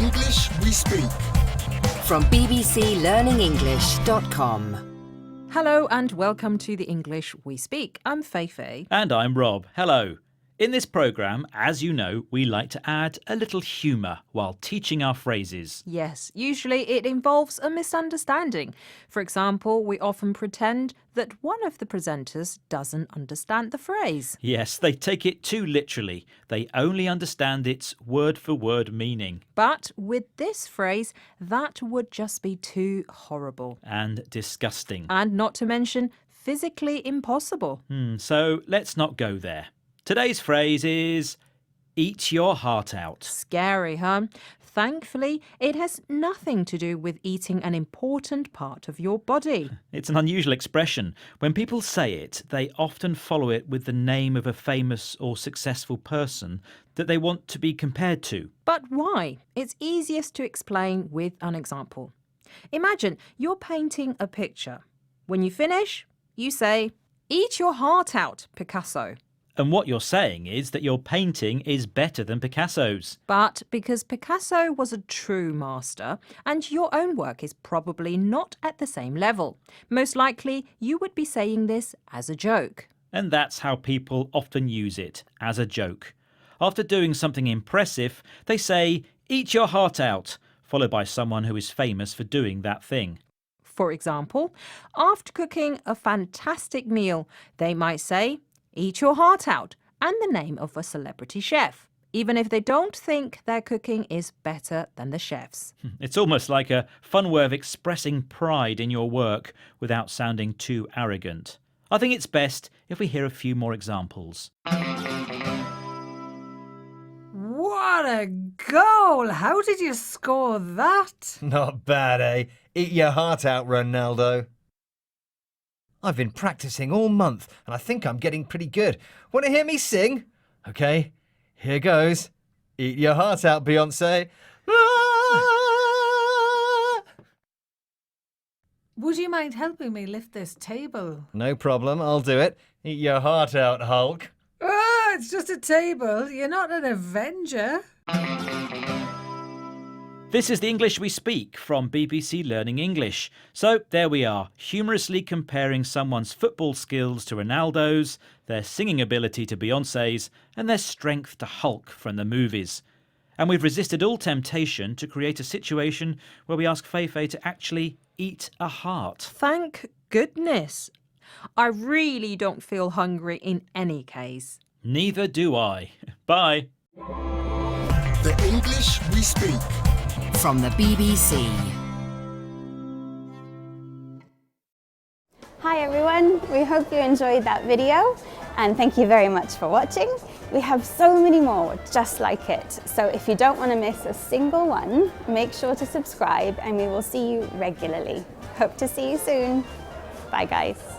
English we speak. From bbclearningenglish.com. Hello and welcome to the English We Speak. I'm Feifei. And I'm Rob. Hello. In this programme, as you know, we like to add a little humour while teaching our phrases. Yes, usually it involves a misunderstanding. For example, we often pretend that one of the presenters doesn't understand the phrase. Yes, they take it too literally. They only understand its word-for-word meaning. But with this phrase, that would just be too horrible. And disgusting. And not to mention, physically impossible. So let's not go there. Today's phrase is, eat your heart out. Scary, huh? Thankfully, it has nothing to do with eating an important part of your body. It's an unusual expression. When people say it, they often follow it with the name of a famous or successful person that they want to be compared to. But why? It's easiest to explain with an example. Imagine you're painting a picture. When you finish, you say, "Eat your heart out, Picasso." And what you're saying is that your painting is better than Picasso's. But because Picasso was a true master, and your own work is probably not at the same level, most likely you would be saying this as a joke. And that's how people often use it, as a joke. After doing something impressive, they say, "Eat your heart out," followed by someone who is famous for doing that thing. For example, after cooking a fantastic meal, they might say, "Eat your heart out," and the name of a celebrity chef, even if they don't think their cooking is better than the chef's. It's almost like a fun way of expressing pride in your work without sounding too arrogant. I think it's best if we hear a few more examples. What a goal! How did you score that? Not bad, eh? Eat your heart out, Ronaldo. I've been practicing all month and I think I'm getting pretty good. Want to hear me sing? Okay, here goes. Eat your heart out, Beyonce. Ah! Would you mind helping me lift this table? No problem, I'll do it. Eat your heart out, Hulk. Ah, it's just a table. You're not an Avenger. This is the English We Speak from BBC Learning English. So there we are, humorously comparing someone's football skills to Ronaldo's, their singing ability to Beyonce's, and their strength to Hulk from the movies. And we've resisted all temptation to create a situation where we ask Feifei to actually eat a heart. Thank goodness. I really don't feel hungry in any case. Neither do I. Bye. The English we speak. From the BBC. Hi everyone, we hope you enjoyed that video and thank you very much for watching. We have so many more just like it, so if you don't want to miss a single one, make sure to subscribe and we will see you regularly. Hope to see you soon. Bye guys.